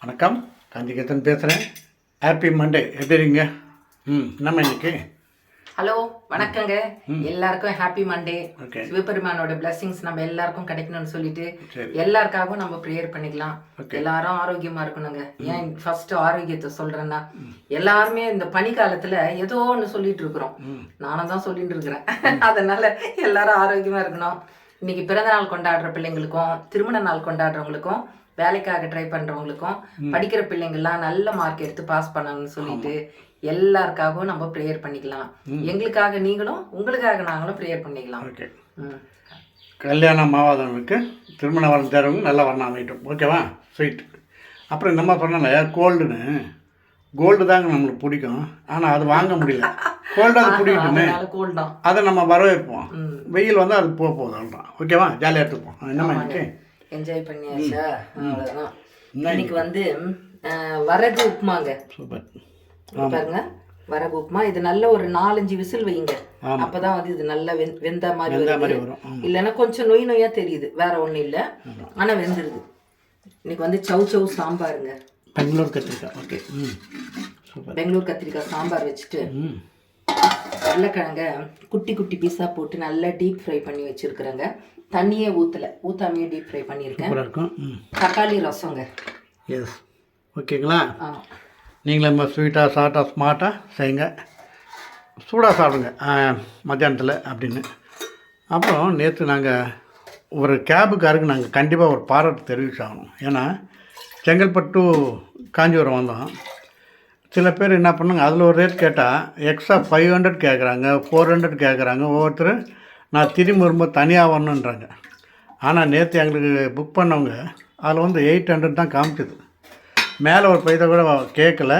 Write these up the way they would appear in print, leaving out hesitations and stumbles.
வணக்கம், காஞ்சிகேத்தன் பேசுகிறேன். Happy Monday. எப்படி இருக்கீங்க? நம்ம இன்னைக்கு ஹலோ வணக்கங்க. எல்லாருக்கும் ஹாப்பி மண்டே. ஓகே. சிவபெருமானோட பிளெஸிங்ஸ் நம்ம எல்லாருக்கும் கிடைக்கணும்னு சொல்லிட்டு சரி. எல்லாருக்காகவும் நம்ம ப்ரேயர் பண்ணிக்கலாம். ஓகே. எல்லாரும் ஆரோக்கியமா இருக்கணுங்க. ஏன் ஃபர்ஸ்ட் ஆரோக்கியத்தை சொல்றேன்னா, எல்லாருமே இந்த பனிக்காலத்துல ஏதோ ஒன்று சொல்லிட்டு இருக்கிறோம். நானும் தான் சொல்லிட்டு இருக்கிறேன். அதனால எல்லாரும் ஆரோக்கியமா இருக்கணும். இன்னைக்கு பிறந்த நாள் கொண்டாடுற பிள்ளைங்களுக்கும், திருமண நாள் கொண்டாடுறவங்களுக்கும், வேலைக்காக ட்ரை பண்றவங்களுக்கும், படிக்கிற பிள்ளைங்கள்லாம் நல்ல மார்க் எடுத்து பாஸ் பண்ணணும்னு சொல்லிட்டு எல்லாருக்காகவும் நம்ம ப்ரேயர் பண்ணிக்கலாம். எங்களுக்காக நீங்களும், உங்களுக்காக நாங்களும் ப்ரேயர் பண்ணிக்கலாம். ஓகே. கல்யாணம் ஆகாதவங்களுக்கு திருமண வரம் தேர்வங்க நல்லா வரணும் அமைட்டும். ஓகேவா? ஸ்வீட். அப்புறம் இந்த மாதிரி சொன்னால கோல்டு தாங்க நம்மளுக்கு பிடிக்கும். ஆனால் அது வாங்க முடியல. கோல்டு அது பிடிக்கட்டுமே, அதை நம்ம வரவேற்போம். வெயில் வந்து அது போகுதுன்றான். ஓகேவா? ஜாலியாக எடுத்துப்போம். என்ன மாதிரி என்ஜாய் பண்ணியாச்சா? அவ்வளோதான். இன்னைக்கு வந்து வரகு உப்புமாங்க. சூப்பர். பாருங்க, வரகு உப்புமா. இது நல்ல ஒரு 4-5 விசில் வைங்க. அப்பதான் வந்து இது நல்லா வெந்த மாதிரி வரும். இல்லைன்னா கொஞ்சம் நொய்யா தெரியுது, வேற ஒன்றும் இல்லை. ஆனா வெந்துருது. இன்னைக்கு வந்து சவு சாம்பாருங்க. பெங்களூர் கத்திரிக்காய். ஓகே. சூப்பர். பெங்களூர் கத்திரிக்காய் சாம்பார் வச்சுட்டு உருளைக்கிழங்க குட்டி குட்டி பீஸா போட்டு நல்லா டீப் ஃப்ரை பண்ணி வச்சிருக்கிறேங்க. தண்ணியே ஊத்தாமையே டீப் ஃப்ரை பண்ணியிருக்கேன். தக்காளி ரசங்க. எஸ். ஓகேங்களா? நீங்களும் நம்ம ஸ்வீட்டாக ஷார்ட்டாக ஸ்மார்ட்டாக செய்யுங்க. சூடாக சாப்பிடுங்க மத்தியானத்தில் அப்படின்னு. அப்புறம் நேற்று நாங்கள் ஒரு கேபுக்காருக்கு நாங்கள் கண்டிப்பாக ஒரு பாராட்டு தெரிவிச்சாகணும். ஏன்னா செங்கல்பட்டு காஞ்சிபுரம் வந்தோம். சில பேர் என்ன பண்ணுங்க, அதில் ஒரு ரேட் கேட்டால் எக்ஸ்ட்ரா 500 கேட்குறாங்க, 400 கேட்குறாங்க. ஒவ்வொருத்தர் நான் திரும்பி வரும்போது தனியாக வரணுன்றாங்க. ஆனால் நேற்று எங்களுக்கு புக் பண்ணவங்க அதில் வந்து 800 தான் காமிச்சிது. மேலே ஒரு பைசா கூட கேட்கல.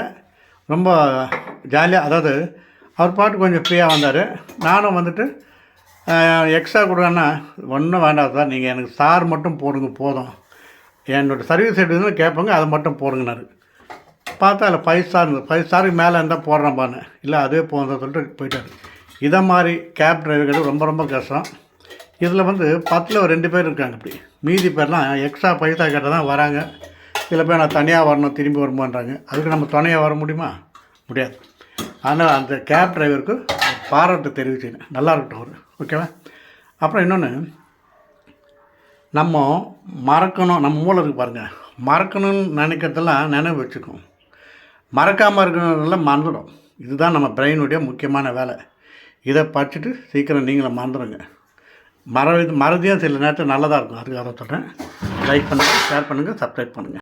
ரொம்ப ஜாலியாக, அதாவது அவர் பாட்டு கொஞ்சம் ஃப்ரீயாக வந்தார். நானும் வந்துட்டு எக்ஸ்ட்ரா கொடுங்கன்னா ஒன்றும் வேண்டாம் சார், நீங்கள் எனக்கு ஸ்டார் மட்டும் போடுங்க போதும், என்னோடய சர்வீஸ் எடுத்துன்னு கேட்பாங்க, அதை மட்டும் போடுங்கனாரு. பார்த்தா அதில் 5 ஸ்டார் இருந்தது. 5 ஸ்டாருக்கு மேலே இருந்தால் போடுறேன்பான்னு. இல்லை அதே போதும் சொல்லிட்டு போயிட்டார். இதை மாதிரி கேப் டிரைவர்கள் ரொம்ப ரொம்ப கஷ்டம். இதில் வந்து 10ல் ஒரு 2 பேர் இருக்காங்க. இப்படி மீதி பேர்லாம் எக்ஸ்ட்ரா பைசா கேட்டால் தான் வராங்க. சில பேர் நான் தனியாக வரணும், திரும்பி வருமானறாங்க. அதுக்கு நம்ம துணையாக வர முடியுமா? முடியாது. அதனால் அந்த கேப் டிரைவருக்கு பாராட்டு தெரிவிச்சுங்க. நல்லா இருக்கட்டும் அவர். ஓகேவா? அப்புறம் இன்னொன்று, நம்ம மறக்கணும், நம்ம மூளை இருக்குது பாருங்கள், மறக்கணும்னு நினைக்கிறதெல்லாம் நினைவு வச்சுக்கும். மறக்காமல் இருக்கிறதெல்லாம் மறந்துடும். இதுதான் நம்ம பிரெயினுடைய முக்கியமான வேலை. இதை படிச்சுட்டு சீக்கிரம் நீங்களும் மறந்துடுங்க. மறதியும் சில நேரத்தில் நல்லதாக இருக்கும். அதுக்காக சொல்கிறேன். லைக் பண்ணுங்கள், ஷேர் பண்ணுங்கள், சப்ஸ்கிரைப் பண்ணுங்கள்.